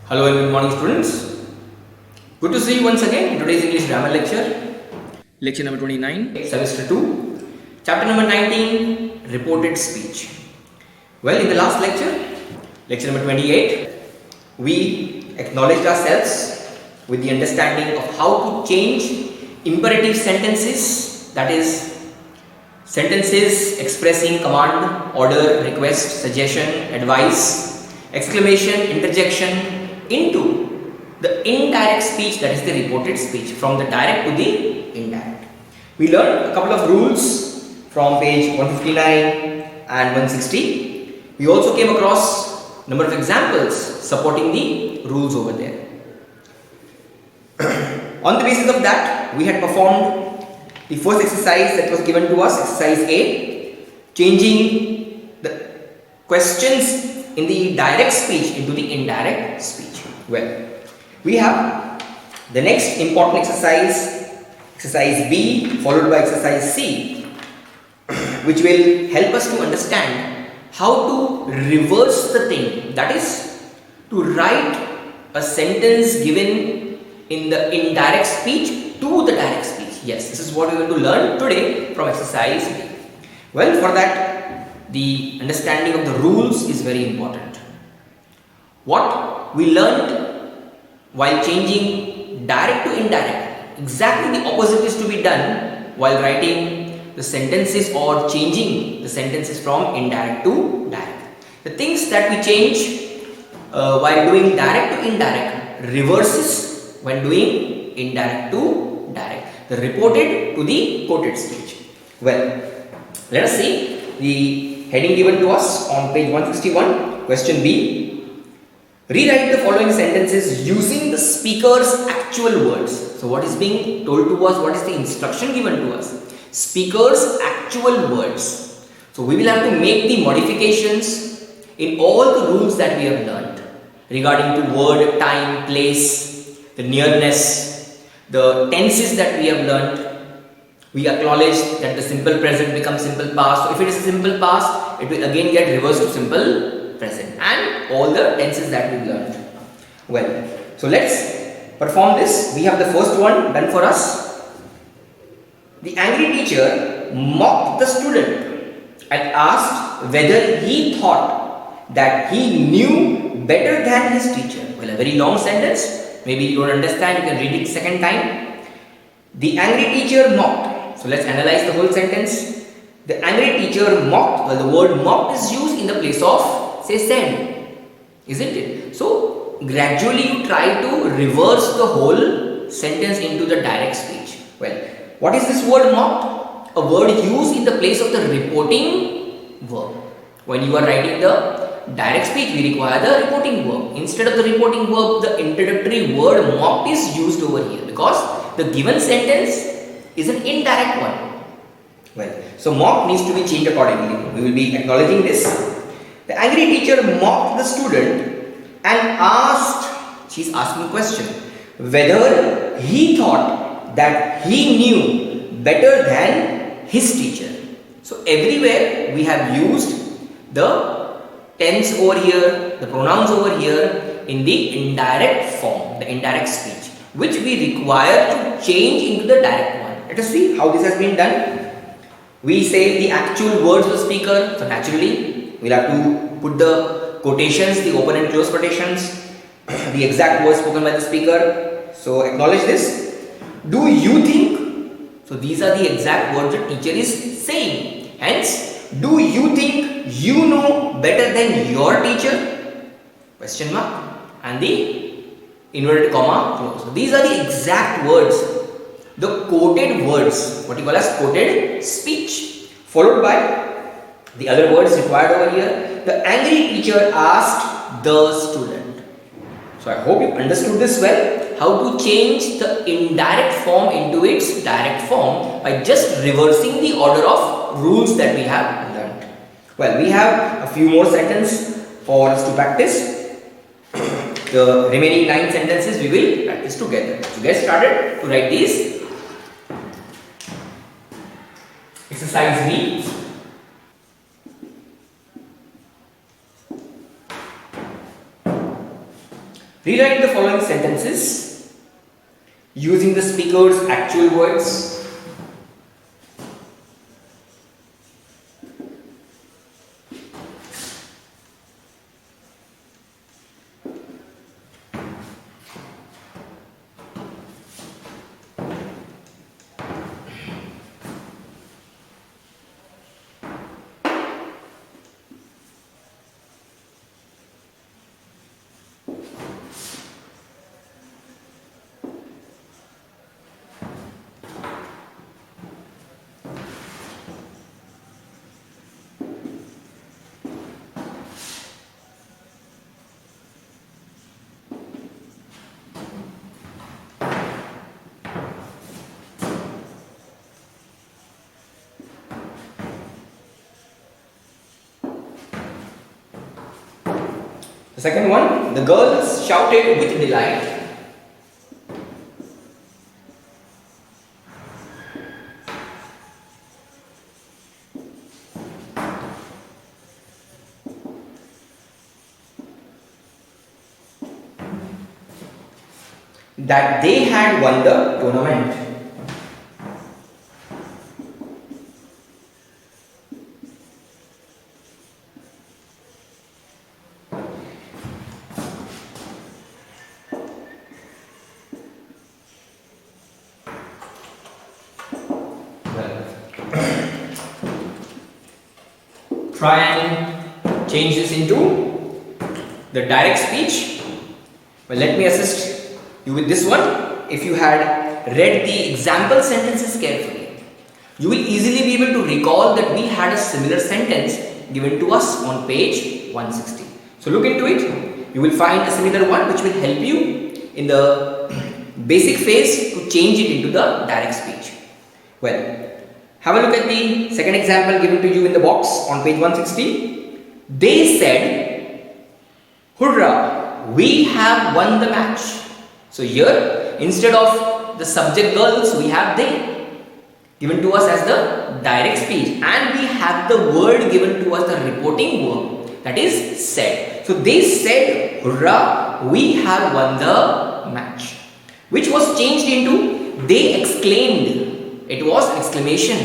Hello and good morning, students. Good to see you once again in today's English grammar lecture. Lecture number 29, semester 2, chapter number 19, reported speech. Well, in the last lecture, lecture number 28, we acknowledged ourselves with the understanding of how to change imperative sentences, that is, sentences expressing command, order, request, suggestion, advice, exclamation, interjection, into the indirect speech, that is the reported speech, from the direct to the indirect. We learned a couple of rules from page 159 and 160. We also came across number of examples supporting the rules over there. On the basis of that, we had performed the first exercise that was given to us, exercise A, changing the questions in the direct speech into the indirect speech. Well, we have the next important exercise, exercise B, followed by exercise C, which will help us to understand how to reverse the thing, that is, to write a sentence given in the indirect speech to the direct speech. Yes, this is what we are going to learn today from exercise B. Well, for that, the understanding of the rules is very important. What we learned while changing direct to indirect, exactly the opposite is to be done while writing the sentences or changing the sentences from indirect to direct. The things that we change while doing direct to indirect reverses when doing indirect to direct, the reported to the quoted speech. Well, let us see the heading given to us on page 161, question B. Rewrite the following sentences using the speaker's actual words. So what is being told to us? What is the instruction given to us? Speaker's actual words. So we will have to make the modifications in all the rules that we have learned regarding to word, time, place, the nearness, the tenses that we have learned. We acknowledge that the simple present becomes simple past. So if it is a simple past, it will again get reversed to simple present, and all the tenses that we learned. Well, so let's perform this. We have the first one done for us. The angry teacher mocked the student and asked whether he thought that he knew better than his teacher. Well, a very long sentence. Maybe you don't understand, you can read it second time. The angry teacher mocked. So let's analyze the whole sentence. The angry teacher mocked. Well, the word mocked is used in the place of, say, said, isn't it? So gradually you try to reverse the whole sentence into the direct speech. Well, what is this word mocked? A word used in the place of the reporting verb. When you are writing the direct speech, we require the reporting verb. Instead of the reporting verb, the introductory word mocked is used over here because the given sentence is an indirect one. Well, so mocked needs to be changed accordingly. We will be acknowledging this. The angry teacher mocked the student and asked, she's asking a question, whether he thought that he knew better than his teacher. So everywhere we have used the tense over here, the pronouns over here in the indirect form, the indirect speech, which we require to change into the direct one. Let us see how this has been done. We say the actual words of the speaker, so naturally we'll have to put the quotations, the open and close quotations, the exact words spoken by the speaker. So acknowledge this. Do you think? So these are the exact words the teacher is saying. Hence, do you think you know better than your teacher? Question mark. And the inverted comma close. So these are the exact words, the quoted words, what you call as quoted speech, followed by the other words required over here. The angry teacher asked the student. So I hope you understood this well, how to change the indirect form into its direct form by just reversing the order of rules that we have learned. Well, we have a few more sentences for us to practice. The remaining 9 sentences we will practice together. So get started to write these. Exercise B. Rewrite the following sentences using the speaker's actual words. The second one, the girls shouted with delight. That they had won the tournament. Try and change this into the direct speech. Well, let me assist you with this one. If you had read the example sentences carefully, you will easily be able to recall that we had a similar sentence given to us on page 160. So look into it. You will find a similar one which will help you in the basic phase to change it into the direct speech. Well, have a look at the second example given to you in the box on page 160. They said, "Hurrah, we have won the match." So here, instead of the subject girls, we have they given to us as the direct speech, and we have the word given to us, the reporting verb, that is said. So they said, "Hurrah, we have won the match," which was changed into they exclaimed. It was an exclamation,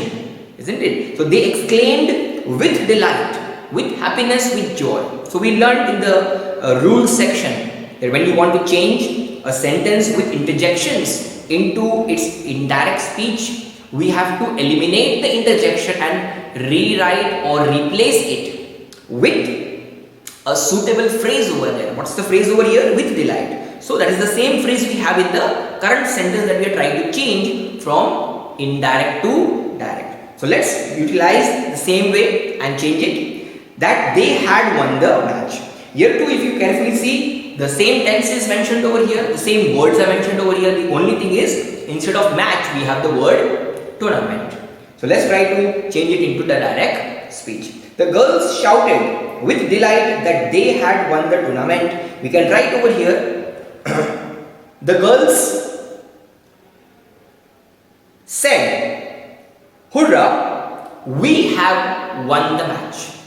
isn't it? So they exclaimed with delight, with happiness, with joy. So we learned in the rules section that when you want to change a sentence with interjections into its indirect speech, we have to eliminate the interjection and rewrite or replace it with a suitable phrase over there. What's the phrase over here? With delight. So that is the same phrase we have in the current sentence that we are trying to change from indirect to direct. So let's utilize the same way and change it. That they had won the match. Here too, if you carefully see, the same tense is mentioned over here, the same words are mentioned over here. The only thing is, instead of match, we have the word tournament. So let's try to change it into the direct speech. The girls shouted with delight that they had won the tournament. We can write over here, the girls said, "Hurrah, we have won the match."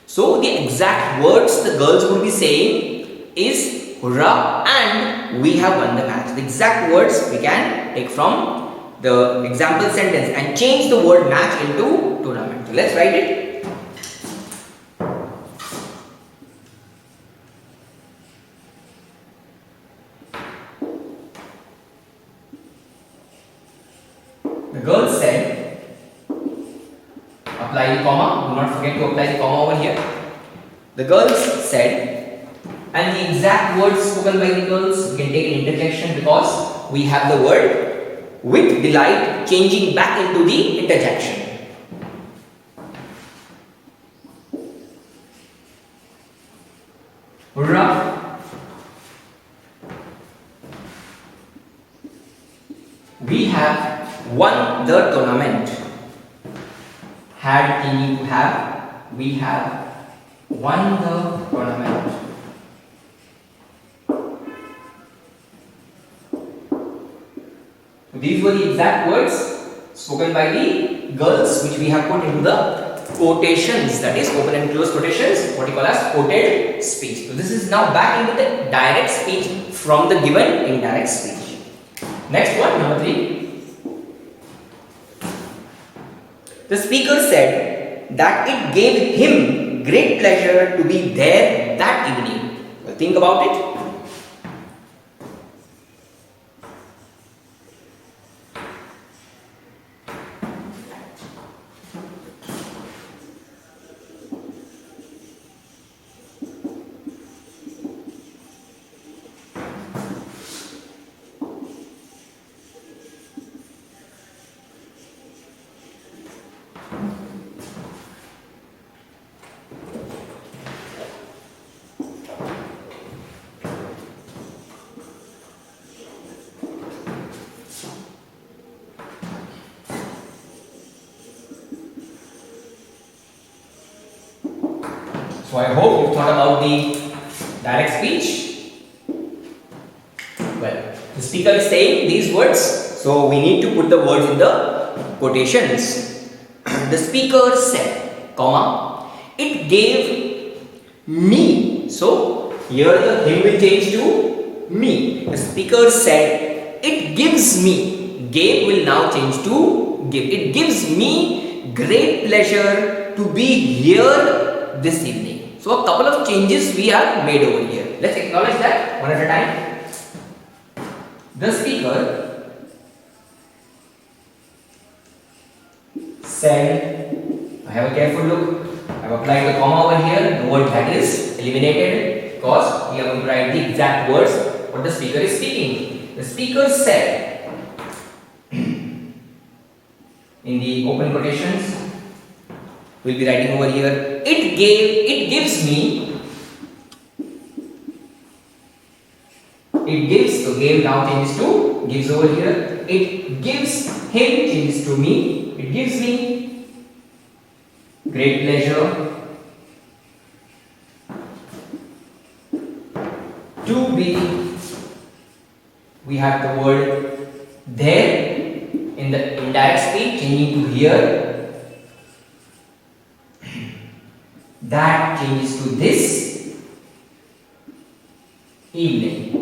So the exact words the girls would be saying is "hurrah" and "we have won the match." The exact words we can take from the example sentence and change the word match into tournament. So let's write it. The girls said, apply the comma, do not forget to apply the comma over here. The girls said, and the exact words spoken by the girls, we can take an interjection because we have the word with delight changing back into the interjection. Hurrah, we have won the tournament. Had meaning to have, we have won the tournament. These were the exact words spoken by the girls which we have put into the quotations, that is open and close quotations, what you call as quoted speech. So this is now back into the direct speech from the given indirect speech. Next one, number 3. The speaker said that it gave him great pleasure to be there that evening. Well, think about it. So I hope you thought about the direct speech. Well, the speaker is saying these words, so we need to put the words in the quotations. The speaker said, comma, it gave me. So here the him will change to me. The speaker said, it gives me. Gave will now change to give. It gives me great pleasure to be here this evening. So a couple of changes we have made over here. Let's acknowledge that one at a time. The speaker said, I have a careful look. I have applied the comma over here. The word that is eliminated because we are going to write the exact words what the speaker is speaking. The speaker said, in the open quotations, we'll be writing over here. It gives me. It gives, so gave now changes to gives over here. It gives him changes to me. It gives me great pleasure to be. We have the word there in the indirect speech changing to here. That changes to this evening.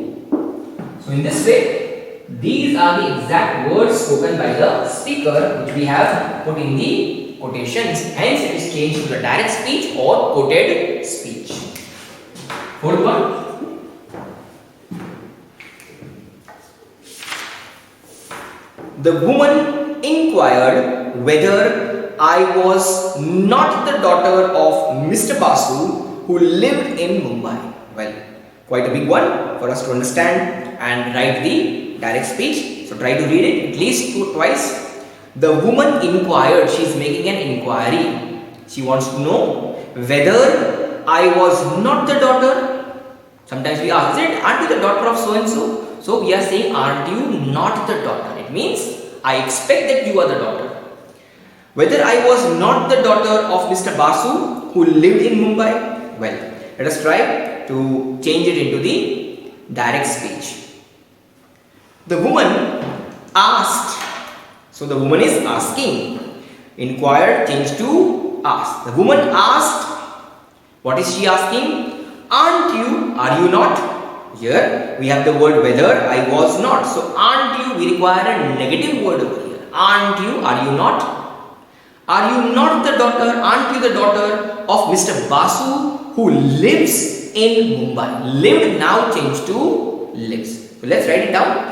So in this way, these are the exact words spoken by the speaker which we have put in the quotations. Hence it is changed to the direct speech or quoted speech. Fourth one. The woman inquired whether I was not the daughter of Mr. Basu who lived in Mumbai. Well, quite a big one for us to understand and write the direct speech. So try to read it at least twice. The woman inquired, she is making an inquiry. She wants to know whether I was not the daughter. Sometimes we ask, aren't you the daughter of so and so? So we are saying, aren't you not the daughter? It means, I expect that you are the daughter. Whether I was not the daughter of Mr. Basu who lived in Mumbai. Well, let us try to change it into the direct speech. The woman asked. So the woman is asking. Inquired changed to ask. The woman asked. What is she asking? Aren't you? Are you not? Here we have the word whether, I was not. So aren't you? We require a negative word over here. Aren't you? Are you not? Are you not the daughter? Aren't you the daughter of Mr. Basu who lives in Mumbai? Lived now changed to lives. So let's write it down.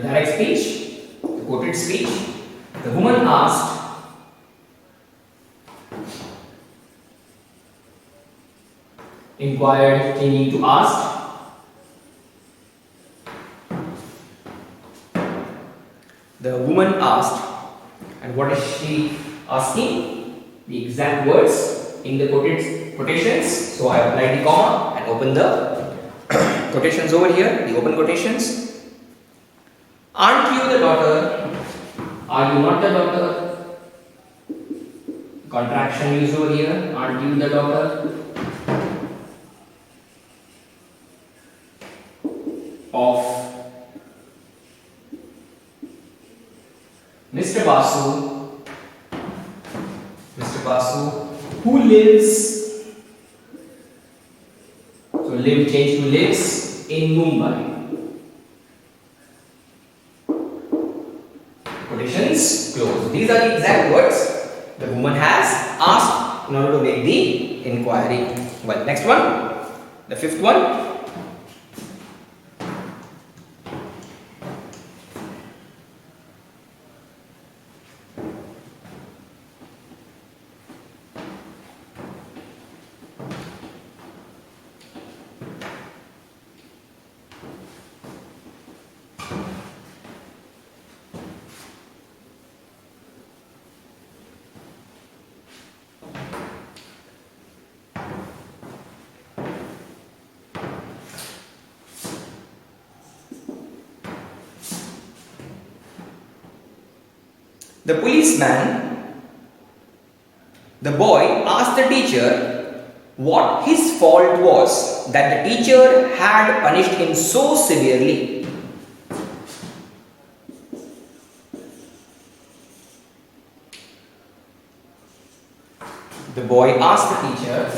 the direct speech, the quoted speech. The woman asked, inquired, changing to asked. The woman asked, and what is she asking? The exact words in the quotations. So I applied the comma and opened the quotations over here, the open quotations. Aren't you the daughter? Are you not the daughter? Contraction used over here. Aren't you the daughter of Mr. Basu, who lives, so live change to lives in Mumbai. Quotations closed. These are the exact words the woman has asked in order to make the inquiry. Well, next one, the fifth one. The boy asked the teacher what his fault was that the teacher had punished him so severely. The boy asked the teacher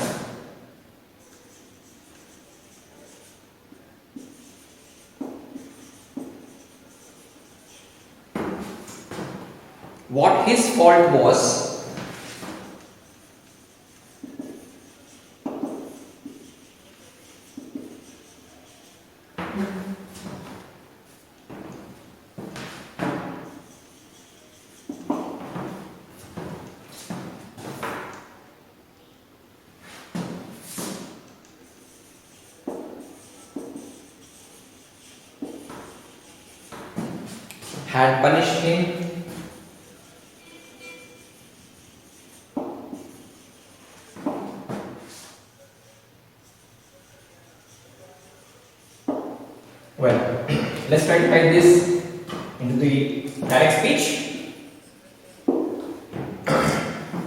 what his fault was had punished him well. Let's try to type this into the direct speech.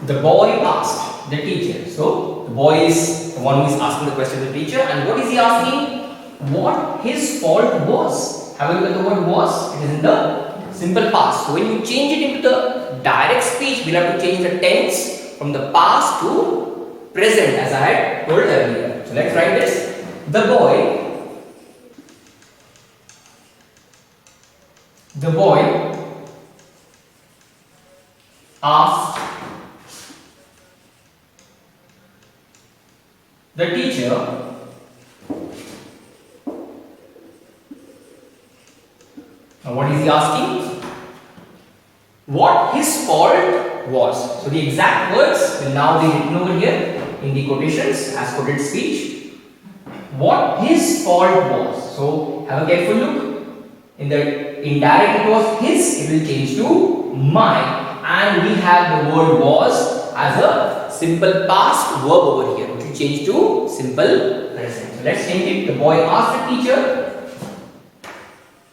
The boy asked the teacher. So the boy is the one who is asking the question to the teacher, and what is he asking? What his fault was. Have a look at the word was. It is in the simple past. So when you change it into the direct speech, we'll have to change the tense from the past to present, as I had told earlier. So let's write this. The boy asked the teacher now what is he asking? What his fault was. So the exact words will now be written over here in the quotations as quoted speech. What his fault was. So have a careful look. In the indirect it was his, it will change to my, and we have the word was as a simple past verb over here, which will change to simple present. So let's change it. The boy asked the teacher,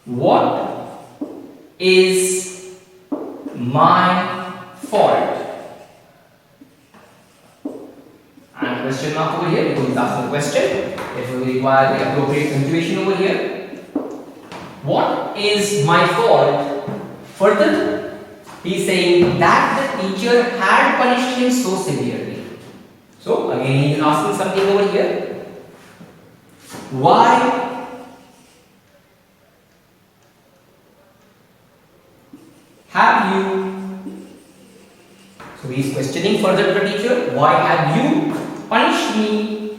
what is my fault? And question mark over here because he's asking the question. Therefore we require the appropriate punctuation over here. What is my fault? Further, he is saying that the teacher had punished him so severely. So again he is asking something over here. Why have you? So he is questioning further to the teacher. Why have you punished me?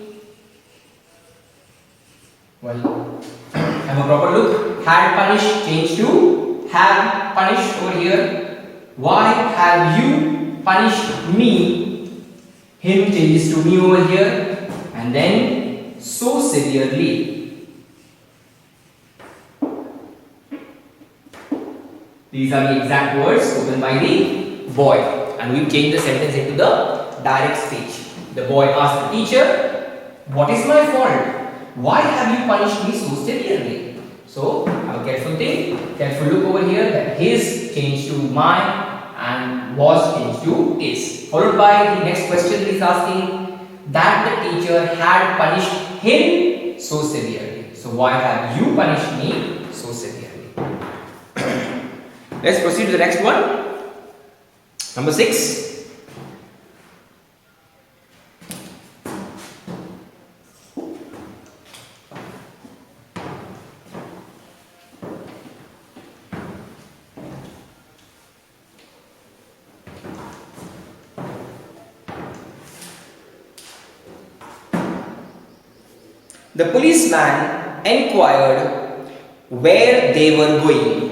Well, have a proper look had punished changed to have punished over here. Why have you punished me? Him changes to me over here. And then so severely. These are the exact words spoken by the boy. And we change the sentence into the direct speech. The boy asked the teacher, "What is my fault? Why have you punished me so severely?" So, have a careful look over here that his changed to my and was changed to is. Followed by the next question he is asking that the teacher had punished him so severely. So, why have you punished me so severely? Let's proceed to the next one. Number 6. The policeman enquired where they were going.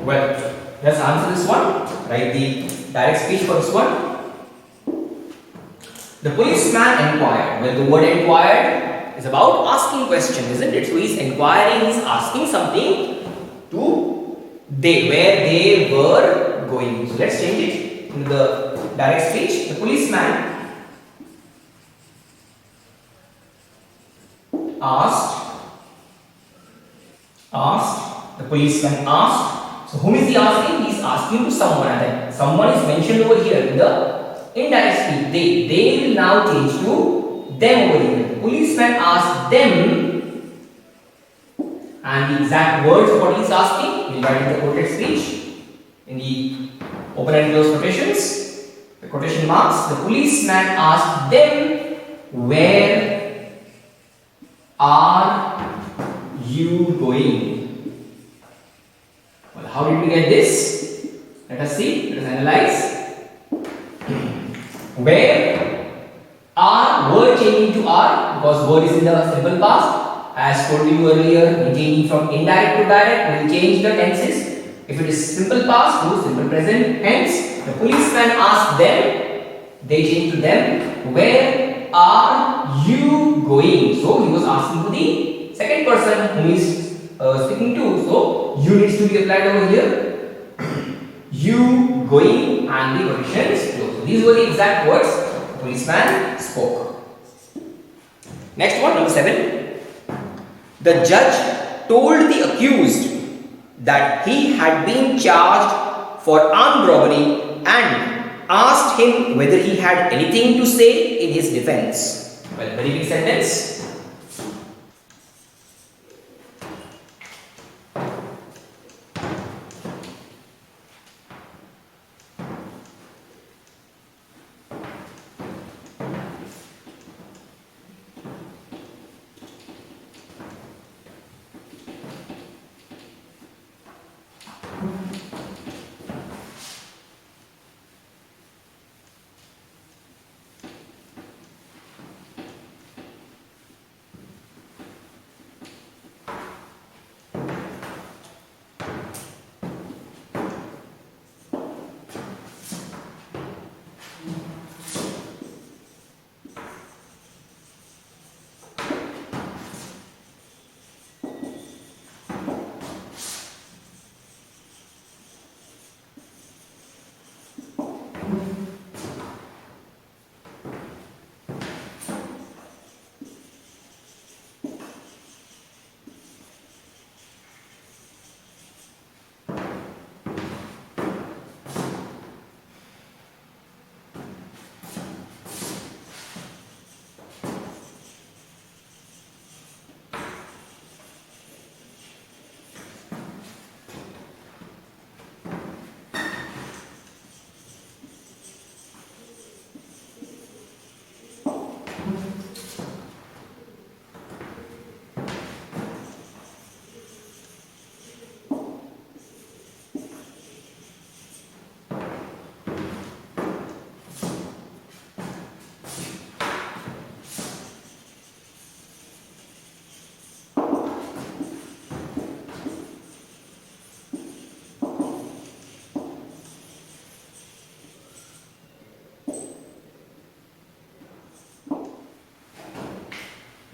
Well, let's answer this one. Write the direct speech for this one. The policeman inquired. Well, the word inquired is about asking question, isn't it? So he's inquiring, he's asking something to where they were going. So let's change it into the direct speech. The policeman the policeman asked. So whom is he asking? He is asking to someone, and then someone is mentioned over here in the indirect speech. They will now change to them over here. The policeman asked them, and the exact words of what he is asking will write in the quoted speech in the open and close quotations. The quotation marks. The policeman asked them, "Where are you going?" Well, how did we get this? Let us see. Let us analyze. Where are word changing to are because word is in the simple past. As told you earlier, in changing from indirect to direct, we will change the tenses. If it is simple past to simple present. Hence, the policeman asked them. They changed to them. Where are you going? So he was asking to the second person who is speaking to. So you needs to be applied over here. You going and the quotation is closed. So these were the exact words the policeman spoke. Next one, number 7. The judge told the accused that he had been charged for armed robbery and asked him whether he had anything to say in his defense. Well, very big sentence.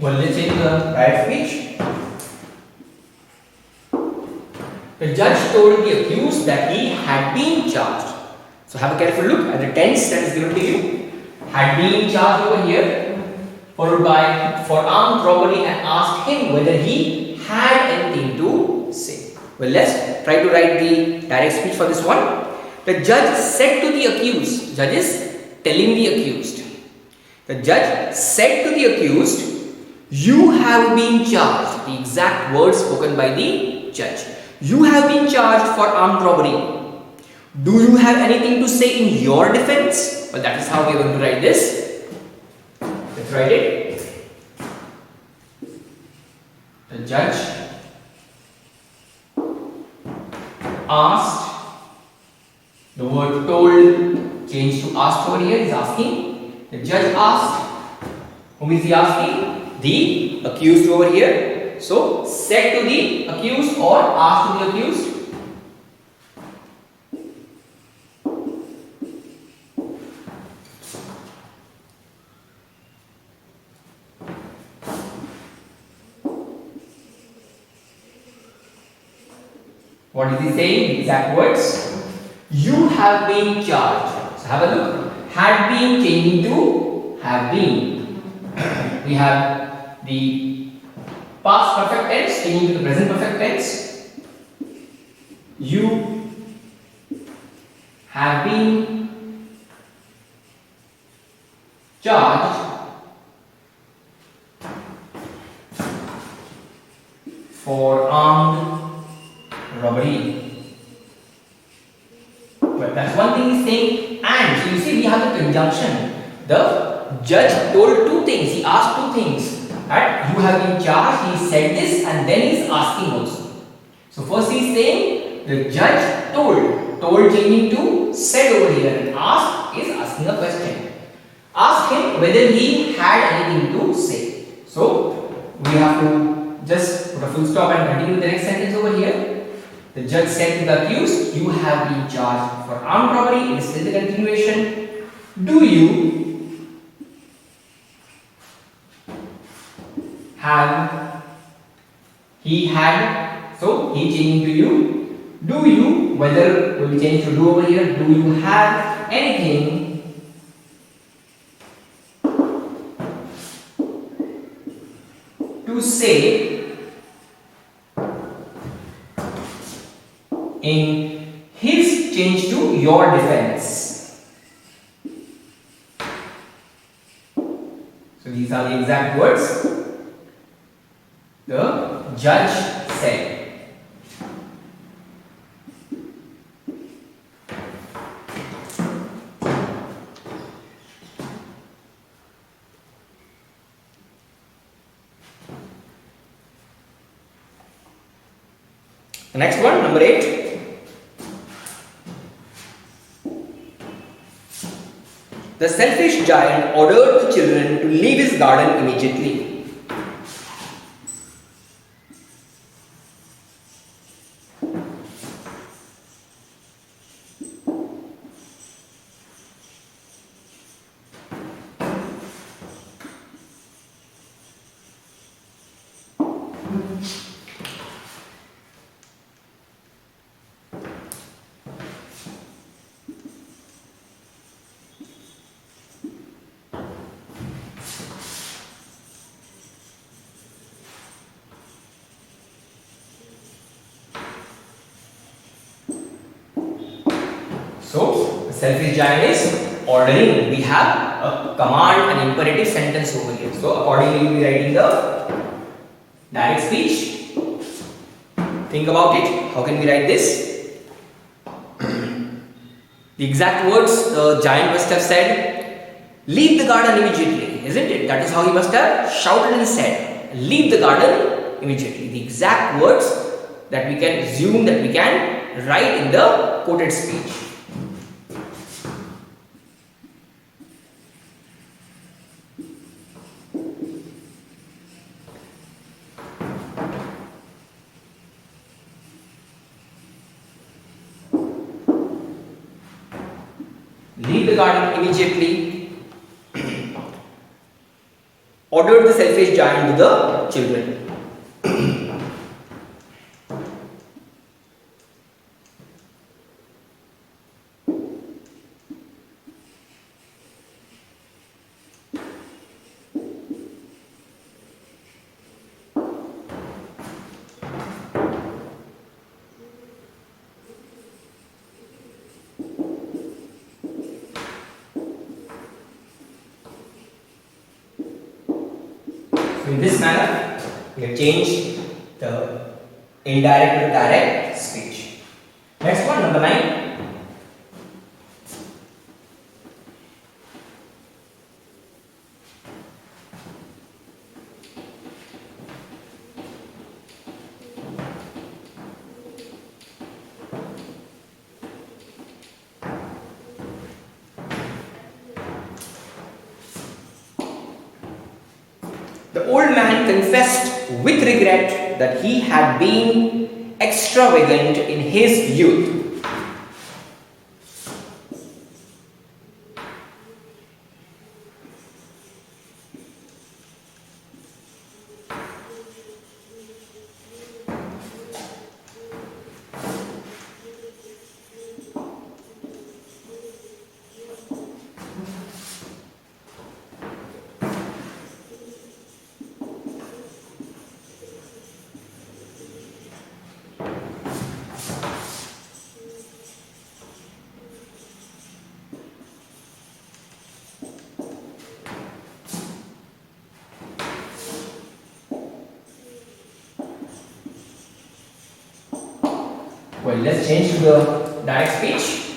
Well, let's take the direct speech. The judge told the accused that he had been charged. So have a careful look at the tense that is given to you. Had been charged over here, followed by for armed robbery, and asked him whether he had anything to say. Well, let's try to write the direct speech for this one. The judge said to the accused, judge is telling the accused. The judge said to the accused, you have been charged. The exact words spoken by the judge. You have been charged for armed robbery. Do you have anything to say in your defense? Well, that is how we are going to write this. Let's write it. The judge asked. The word told changed to asked over here is asking. The judge asked. Whom is he asking? The accused over here. So, said to the accused or asked to the accused. What is he saying? The exact words. You have been charged. So have a look. Had been changing to have been. We have the past perfect tense changing to the present perfect tense. You have been charged for armed robbery. But that's one thing he's saying. And so you see, we have the conjunction. The judge told two things. He asked two things. That you have been charged. He said this, and then he's asking also. So first he's saying the judge told. Told changing to said over here, and asked is asking a question. Ask him whether he had anything to say. So we have to just put a full stop and continue the next sentence over here. The judge said to the accused, you have been charged for armed robbery. It is still the continuation. Do you have, he had, so he changing to you. Do you, whether will be changed to do over here, do you have anything to say in his change to your defense? So these are the exact words the judge said. The next one, number 8. The selfish giant ordered the children to leave his garden immediately. So, the selfish giant is ordering. We have a command, an imperative sentence over here. So, accordingly, we will be writing the direct speech. Think about it. How can we write this? The exact words the giant must have said, leave the garden immediately, isn't it? That is how he must have shouted and said, leave the garden immediately. The exact words that we can assume that we can write in the quoted speech. Leave the garden immediately. ordered the selfish giant to the children. In this manner, we have changed the indirect to direct speech. Next one, number 9. The old man confessed with regret that he had been extravagant in his youth. Well, let's change to the direct speech.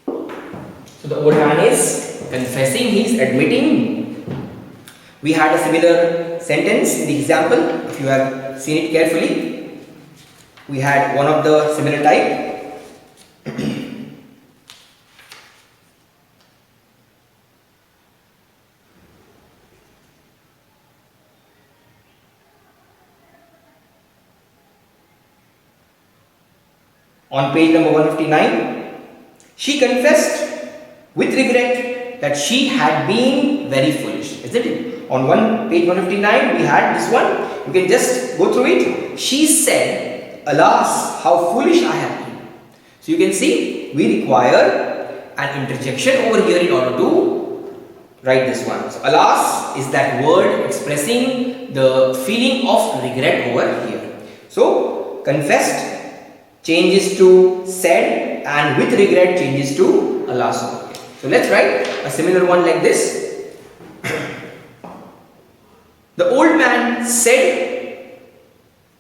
So the old man is confessing, he is admitting. We had a similar sentence in the example, if you have seen it carefully. We had one of the similar type. On page number 159, she confessed with regret that she had been very foolish, isn't it? On page 159, we had this one. You can just go through it. She said, "Alas, how foolish I have been." So you can see, we require an interjection over here in order to write this one. So alas is that word expressing the feeling of regret over here. So confessed changes to said, and with regret changes to alas. So let's write a similar one like this. The old man said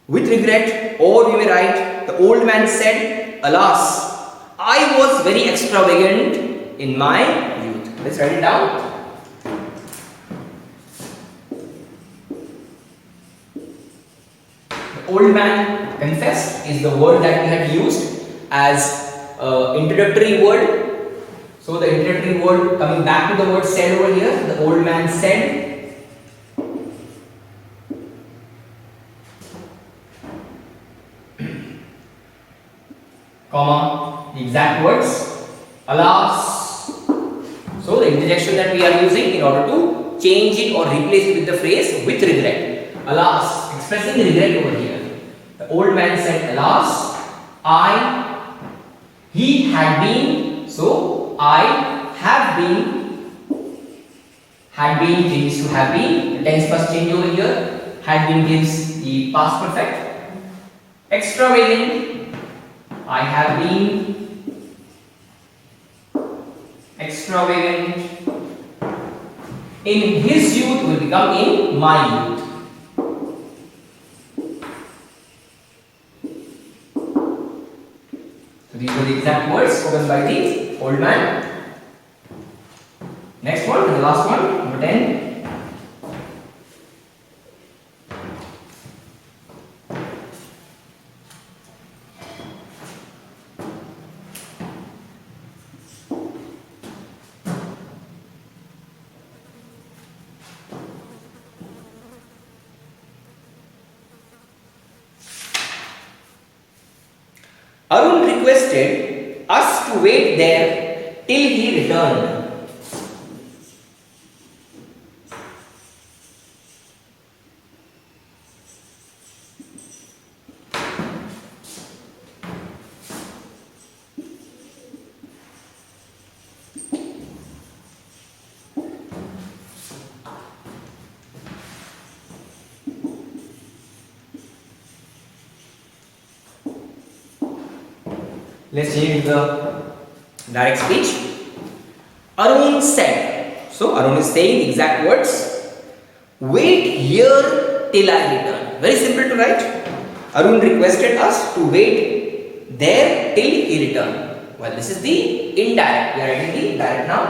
with regret, or we may write the old man said, "Alas, I was very extravagant in my youth." Let's write it down. Old man confessed is the word that we had used as introductory word. So the introductory word, coming back to the word said over here, the old man said. Comma, the exact words, alas. So the interjection that we are using in order to change it or replace it with the phrase with regret. Alas, expressing regret over here. The old man said, "Alas, he had been," so I have been, had been changes to have been, the tense first change over here, had been gives the past perfect, extravagant, I have been extravagant in his youth will become in my youth. These were the exact words spoken by the old man. Next one, the last one, number 10. Arun requested us to wait there till he returned. Let's change the direct speech. Arun said. So Arun is saying the exact words. Wait here till I return. Very simple to write. Arun requested us to wait there till he return. Well, this is the indirect. We are writing the direct now.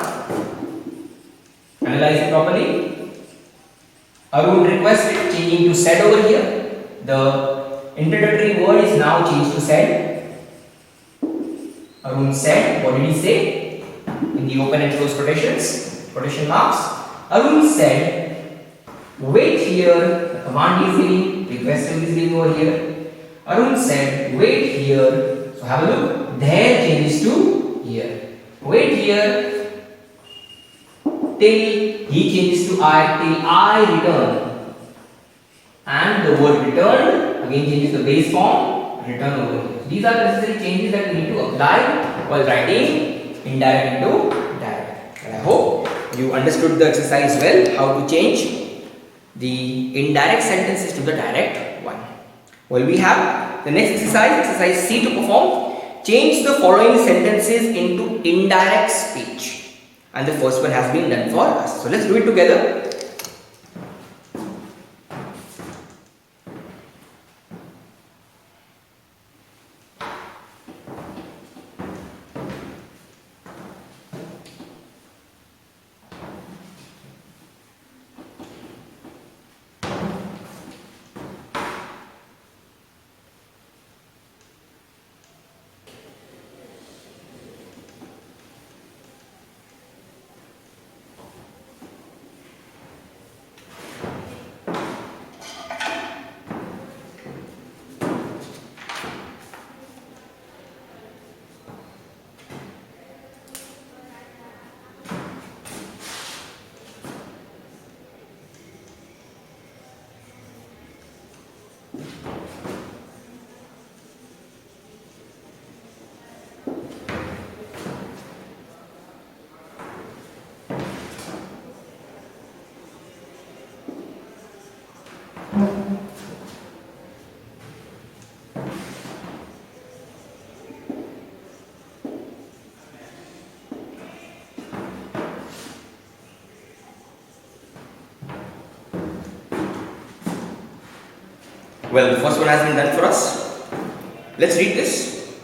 Analyze it properly. Arun requested, changing to said over here. The introductory word is now changed to said. Arun said. What did he say? In the open and close quotation marks. Arun said, wait here. The command is giving, request is giving over here. Arun said, wait here. So have a look. There changes to here. Wait here till he changes to I, till I return. And the word returned again changes the base form, return over here. These are the necessary changes that we need to apply while writing indirect into direct. And I hope you understood the exercise well, how to change the indirect sentences to the direct one. Well, we have the next exercise C to perform. Change the following sentences into indirect speech. And the first one has been done for us. So let's do it together. Well, the first one has been done for us. Let's read this.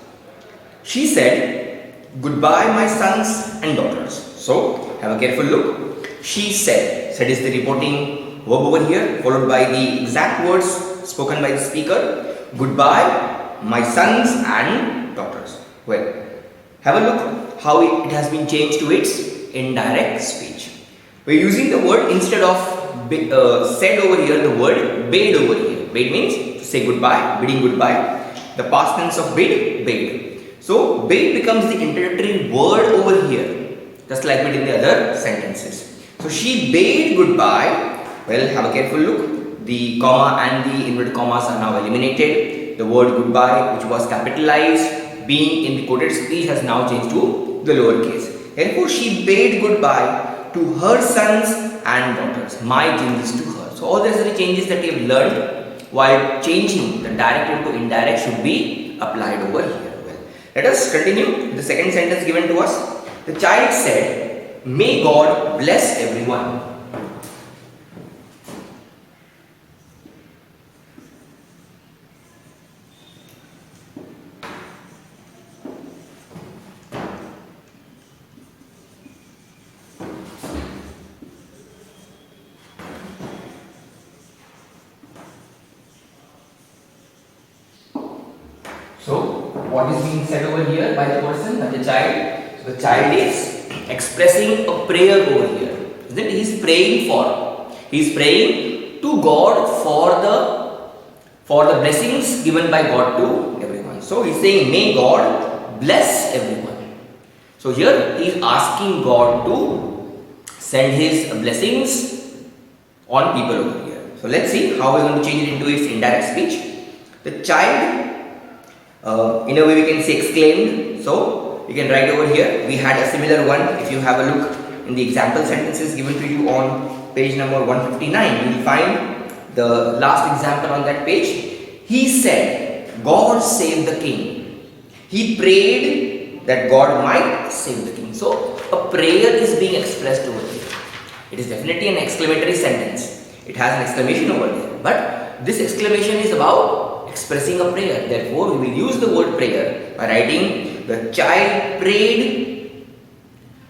She said, goodbye my sons and daughters. So, have a careful look. She said. Said is the reporting verb over here, followed by the exact words spoken by the speaker. Goodbye my sons and daughters. Well, have a look how it has been changed to its indirect speech. We're using the word instead of said over here, the word bade over here. Bade means to say goodbye, bidding goodbye. The past tense of bid, bade. So bade becomes the introductory word over here, just like we did in the other sentences. So she bade goodbye. Well, have a careful look. The comma and the inverted commas are now eliminated. The word goodbye, which was capitalized, being in the quoted speech, has now changed to the lowercase. Therefore, she bade goodbye to her sons and daughters. My changes to her. So all the necessary changes that we have learned while changing the direct into indirect should be applied over here. Well, let us continue the second sentence given to us. The child said, may God bless everyone. So, what is being said over here by the person, by the child? So, the child is expressing a prayer over here. Isn't it? He is praying for. He is praying to God for the blessings given by God to everyone. So, he is saying, may God bless everyone. So, here he is asking God to send his blessings on people over here. So, let's see how we are going to change it into its indirect speech. The child, in a way we can say exclaimed. So you can write over here. We had a similar one. If you have a look in the example sentences given to you on page number 159, you will find the last example on that page. He said, God save the king. He prayed that God might save the king. So a prayer is being expressed over here. It is definitely an exclamatory sentence. It has an exclamation over there. But this exclamation is about expressing a prayer. Therefore, we will use the word prayer by writing the child prayed.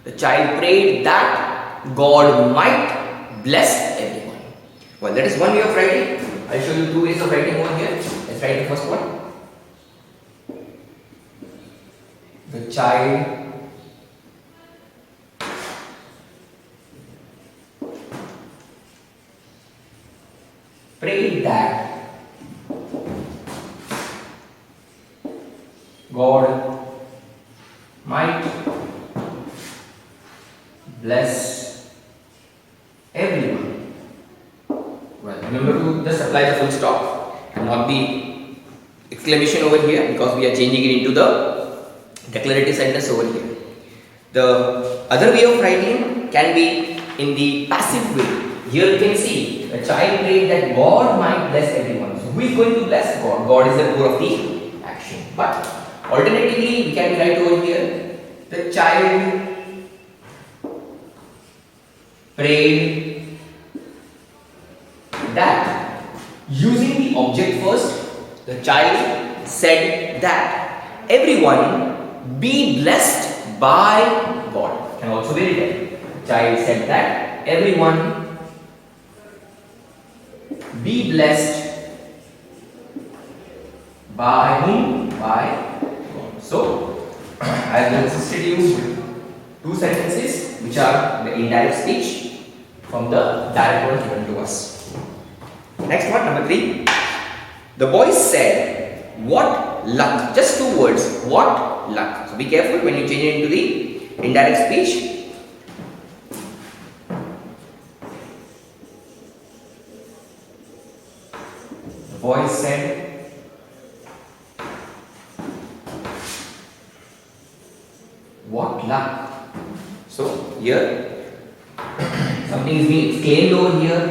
The child prayed that God might bless everyone. Well, that is one way of writing. I'll show you two ways of writing over here. Let's write the first one. The child prayed that God might bless everyone. Well, remember to just apply the full stop and not the exclamation over here, because we are changing it into the declarative sentence over here. The other way of writing can be in the passive way. Here you can see the child prayed that God might bless everyone. So who is going to bless God? God is the core of the action. But alternatively, we can write over here, the child prayed that, using the object first, the child said that everyone be blessed by God. Can also be written, the child said that everyone be blessed by whom? By God. So, I have assisted you two sentences which are the indirect speech from the direct one given to us. Next one, number 3. The boy said, "What luck?" Just two words. What luck? So be careful when you change it into the indirect speech. The boy said, "What luck?" So here something is being exclaimed over here.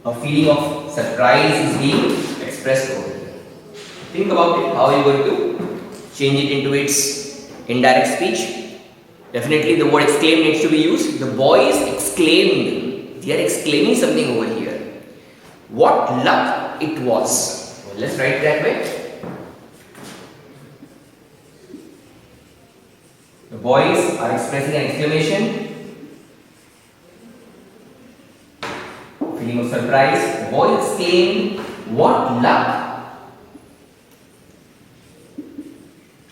A feeling of surprise is being expressed over here. Think about it. How are you going to change it into its indirect speech? Definitely the word exclaim needs to be used. The boy is exclaimed. They are exclaiming something over here. What luck it was. Well, let's write that way. The boys are expressing an exclamation. Feeling of surprise. The boy exclaimed, "What luck!"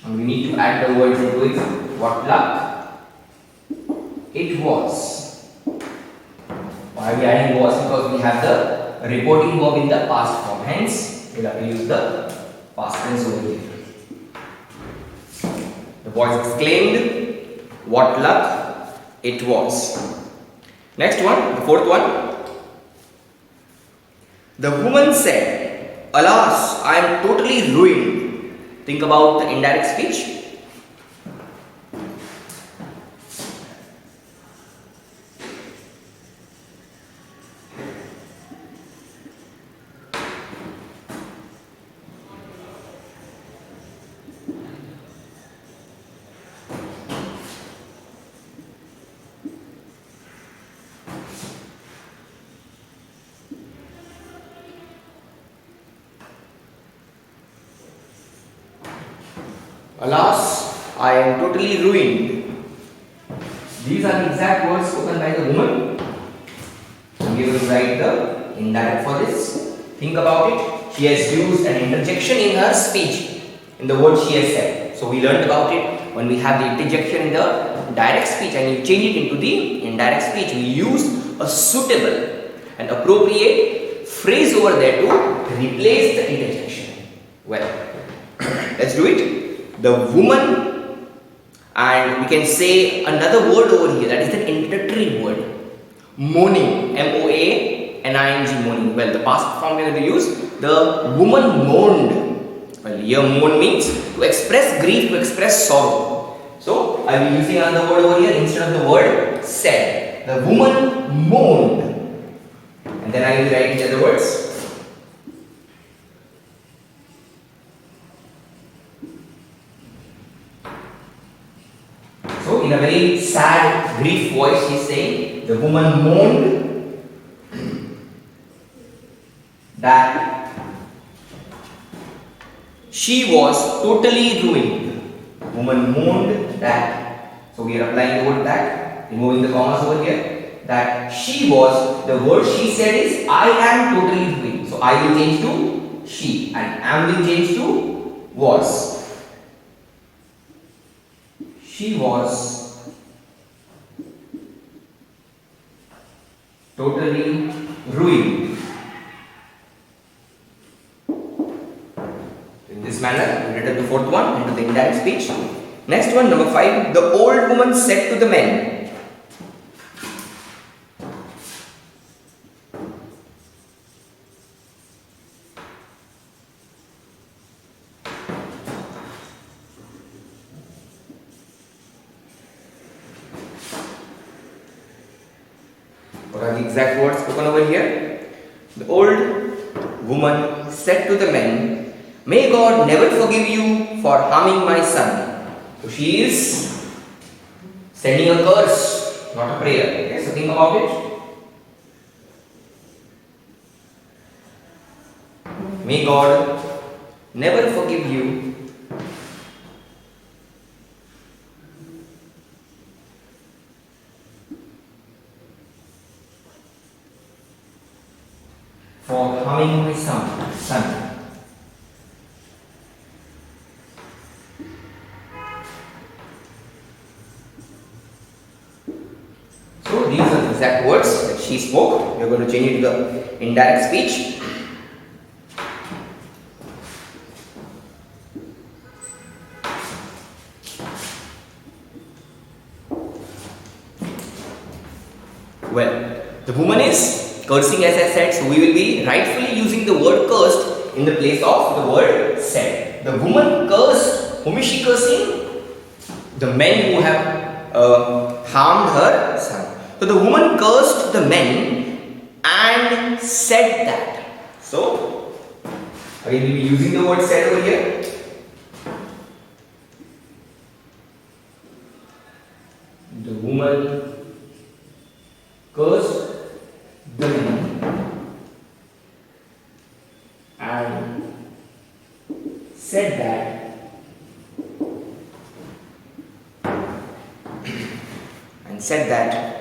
And we need to add the words into it. What luck it was. Why are we adding was? Because we have the reporting verb in the past form. Hence, we have to use the past tense over here. The boys exclaimed, "What luck it was." Next one, the fourth one. The woman said, "Alas, I am totally ruined." Think about the indirect speech. "Alas, I am totally ruined." These are the exact words spoken by the woman. We will write the indirect for this. Think about it. She has used an interjection in her speech in the word she has said. So we learned about it. When we have the interjection in the direct speech and you change it into the indirect speech, we use a suitable and appropriate phrase over there to replace the interjection. Well, let's do it. The woman, and we can say another word over here, that is an introductory word. Moaning, M-O-A-N-I-N-G, moaning. Well, the past form we are going to use. The woman moaned. Well, here moan means to express grief, to express sorrow. So, I will be using another word over here instead of the word said. The woman moaned. And then I will write the other words. very sad, grief voice, she's saying, the woman moaned that she was totally ruined. Woman moaned that, so we are applying the word that, removing the commas over here, that she was, the word she said is, I am totally ruined. So I will change to she and am will change to was. She was totally ruined. In this manner, we return the fourth one into the indirect speech. Next one, number 5. The old woman said to the men. What are the exact words spoken over here? The old woman said to the men, may God never forgive you for harming my son. So she is sending a curse, not a prayer. Okay, so think about it. May God never forgive you for harming my son. So these are the exact words that she spoke. We are going to change it to the indirect speech. Well, the woman is cursing, as I said, so we will be rightfully using the word cursed in the place of the word said. The woman cursed. Whom is she cursing? The men who have harmed her son. So the woman cursed the men and said that. So again we will be using the word said over here. The woman cursed the men and said that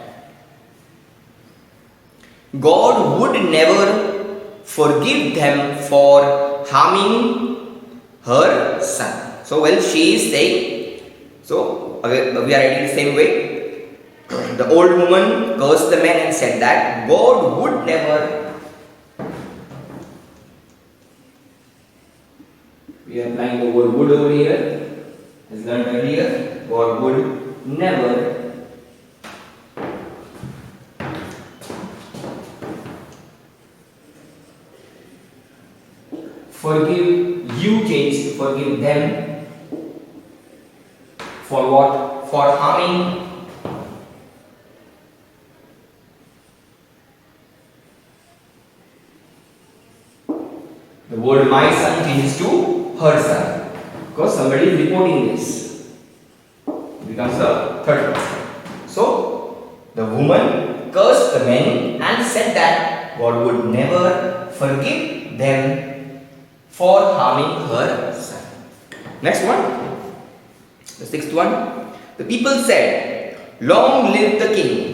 God would never forgive them for harming her son. So well, she is saying, so we are writing the same way. The old woman cursed the men and said that God would never. We are applying the word would over here, as learned earlier. God would never forgive you, change to forgive them for what? For harming the word my son changes to her son, because somebody is reporting this. It becomes the third person. So the woman cursed the men and said that God would never forgive them for harming her son. Next one, the sixth one. The people said, long live the king.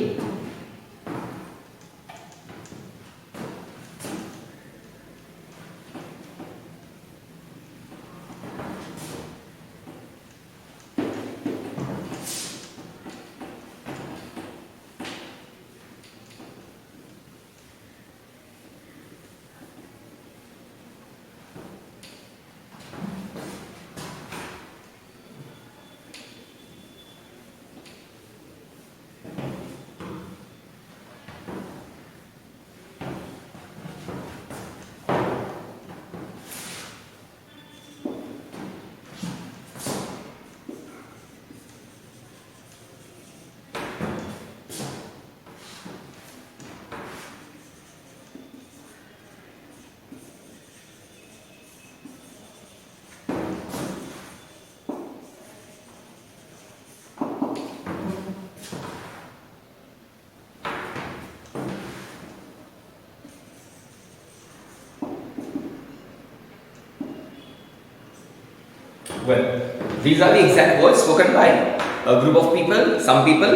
Well, these are the exact words spoken by a group of people, some people.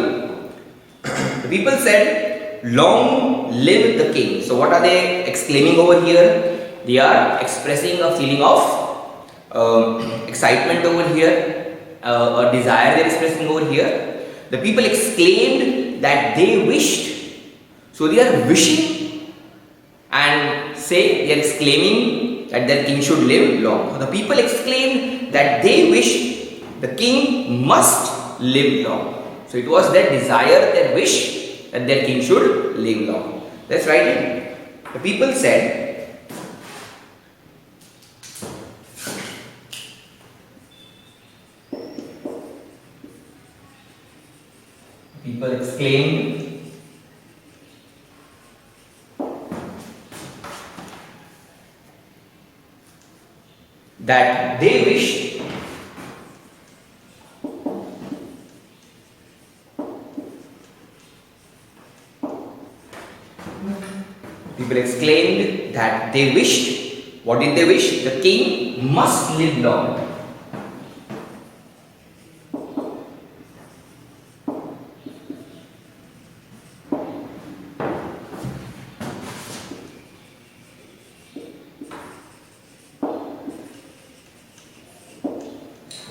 The people said, "Long live the king." So what are they exclaiming over here? They are expressing a feeling of excitement over here, a desire they are expressing over here. The people exclaimed that they wished. So they are wishing and say they are exclaiming that their king should live long. So the people exclaimed that they wish the king must live long. So it was their desire, their wish that their king should live long. Let's write it. The people said, people exclaimed that they wished people exclaimed that they wished. What did they wish? The king must live long.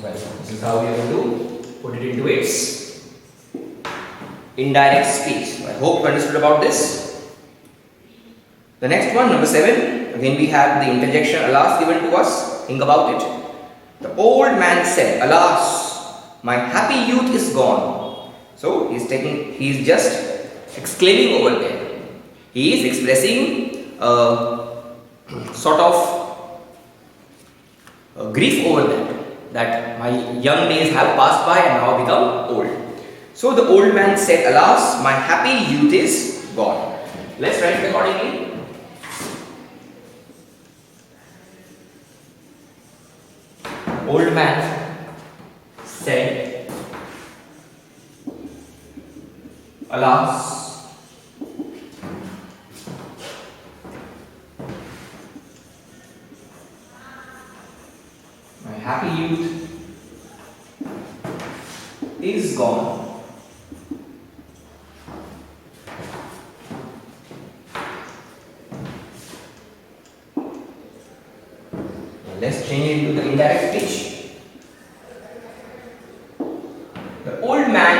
Well, this is how we are going to put it into its indirect speech. I hope you understood about this. The next one, number 7, again we have the interjection alas given to us. Think about it. The old man said, "Alas, my happy youth is gone." So he is just exclaiming over there. He is expressing sort of grief over that my young days have passed by and now become old. So the old man said, "Alas, my happy youth is gone." Let's write it accordingly. Old man said, "Alas, my happy youth is gone." Let's change it into the indirect speech. The old man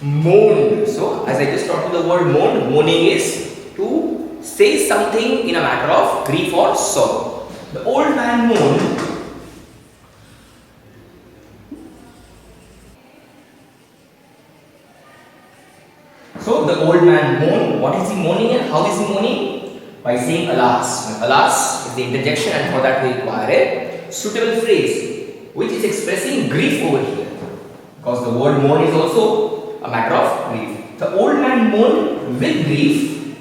moaned. So, as I just taught you the word moan, moaning is to say something in a matter of grief or sorrow. The old man moaned. So, the old man moaned. What is he moaning and how is he moaning? By saying alas. Alas is the interjection, and for that we require a suitable phrase which is expressing grief over here, because the word moan is also a matter of grief. The old man moaned with grief.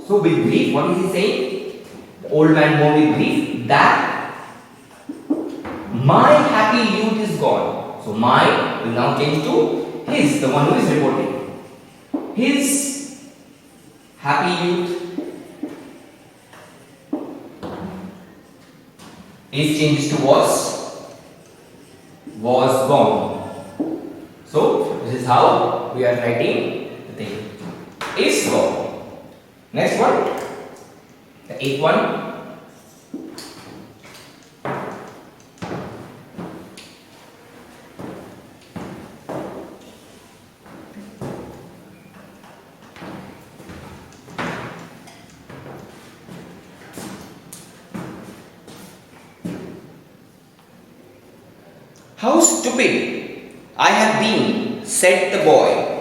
So with grief, what is he saying? The old man moaned with grief that my happy youth is gone. So my will now change to his, the one who is reporting. His happy youth is changed to was gone. So this is how we are writing the thing. Is gone. Next one, the 8th one. "How stupid I have been," said the boy.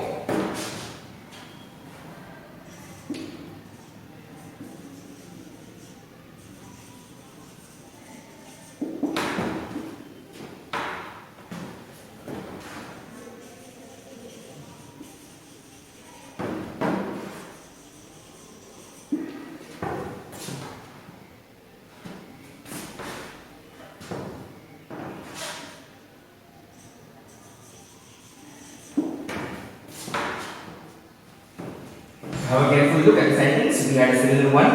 Have a careful look at the sentence. We had a similar one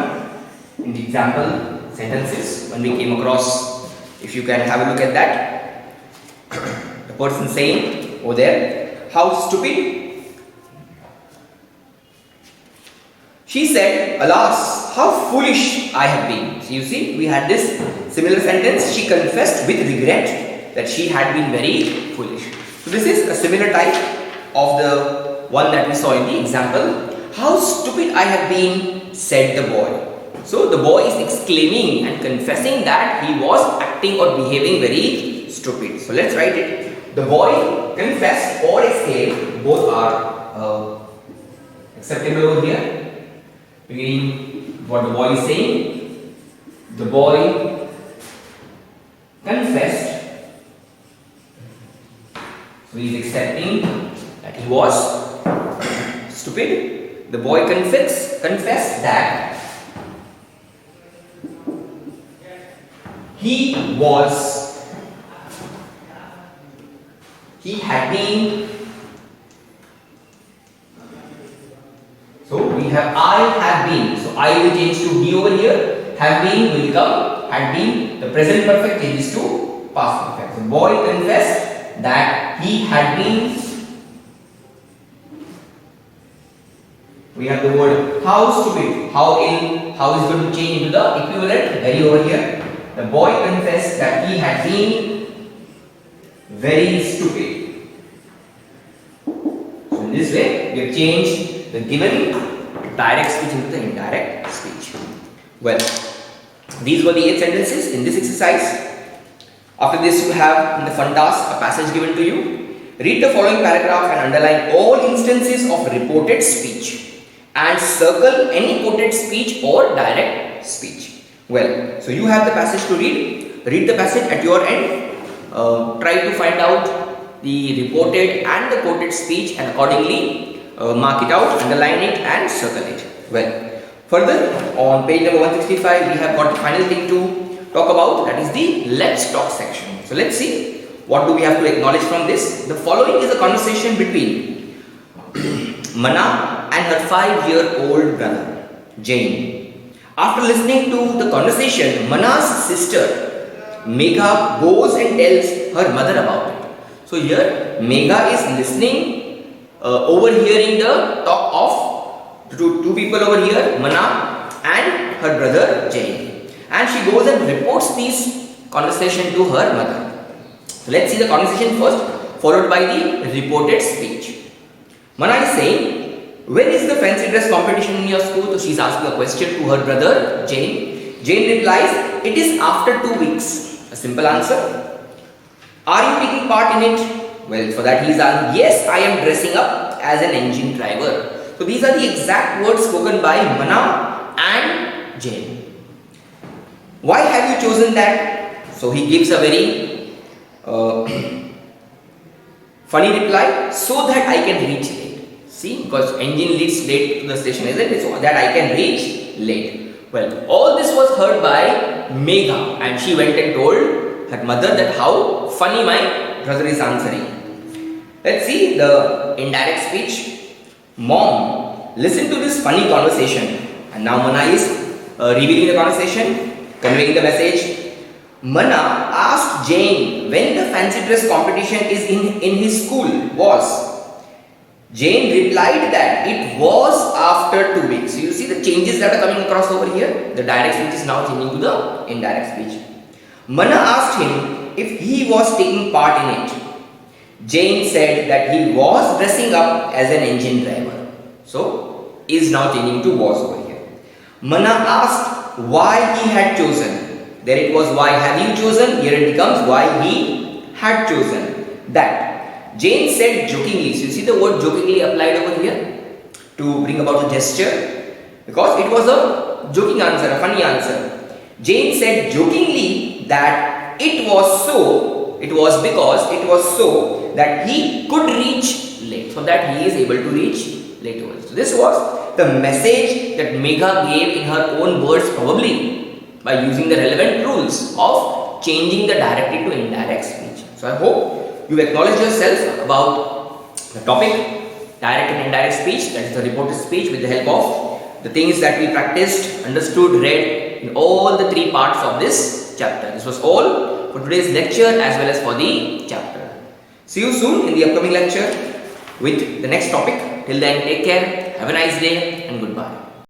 in the example sentences when we came across. If you can have a look at that, the person saying over there, how stupid. She said, alas, how foolish I have been. So you see, we had this similar sentence. She confessed with regret that she had been very foolish. So this is a similar type of the one that we saw in the example. How stupid I have been, said the boy. So the boy is exclaiming and confessing that he was acting or behaving very stupid. So let's write it. The boy confessed or exclaimed. Both are acceptable over here. Beginning what the boy is saying. The boy confessed. So he is accepting that he was stupid. The boy confessed that he had been. So we have I have been. So I will change to be over here. Have been will become had been. The present perfect changes to past perfect. So boy confessed that he had been. We have the word how stupid. How is going to change into the equivalent very over here. The boy confessed that he had been very stupid. So in this way, we have changed the given direct speech into the indirect speech. Well, these were the 8 sentences in this exercise. After this, you have in the fun task a passage given to you. Read the following paragraph and underline all instances of reported speech and circle any quoted speech or direct speech. Well, so you have the passage to read. Read the passage at your end. Try to find out the reported and the quoted speech and accordingly mark it out, underline it and circle it. Well, further on page number 165 we have got the final thing to talk about, that is the let's talk section. So let's see what do we have to acknowledge from this. The following is a conversation between Mana and her 5-year-old brother Jane. After listening to the conversation, Mana's sister Megha goes and tells her mother about it. So here Megha is listening, overhearing the talk of two people over here, Mana and her brother Jane. And she goes and reports this conversation to her mother. So let's see the conversation first, followed by the reported speech. Mana is saying, when is the fancy dress competition in your school? So she's asking a question to her brother Jane. Jane replies, it is after 2 weeks. A simple answer. Are you taking part in it? Well, for that he is answering, yes, I am dressing up as an engine driver. So these are the exact words spoken by Mana and Jane. Why have you chosen that? So he gives a very funny reply, so that I can reach late. See, because engine leads late to the station, isn't it? So that I can reach late. Well, all this was heard by Megha and she went and told her mother that how funny my brother is answering. Let's see the indirect speech. Mom, listen to this funny conversation. And now Mana is revealing the conversation, conveying the message. Mana asked Jane when the fancy dress competition is in his school was. Jane replied that it was after 2 weeks. So you see the changes that are coming across over here. The direct speech is now changing to the indirect speech. Mana asked him if he was taking part in it. Jane said that he was dressing up as an engine driver. So is now changing to was over here. Mana asked why he had chosen. There it was why have you chosen. Here it becomes why he had chosen that. Jane said jokingly. So you see the word jokingly applied over here to bring about a gesture, because it was a joking answer, a funny answer. Jane said jokingly that it was because that he could reach late, so that he is able to reach late over. So this was the message that Megha gave in her own words, probably by using the relevant rules of changing the direct into indirect speech. So I hope you acknowledge yourself about the topic direct and indirect speech, that is the reported speech, with the help of the things that we practiced, understood, read in all the 3 parts of this chapter. This was all for today's lecture as well as for the chapter. See you soon in the upcoming lecture with the next topic. Till then, take care, have a nice day and goodbye.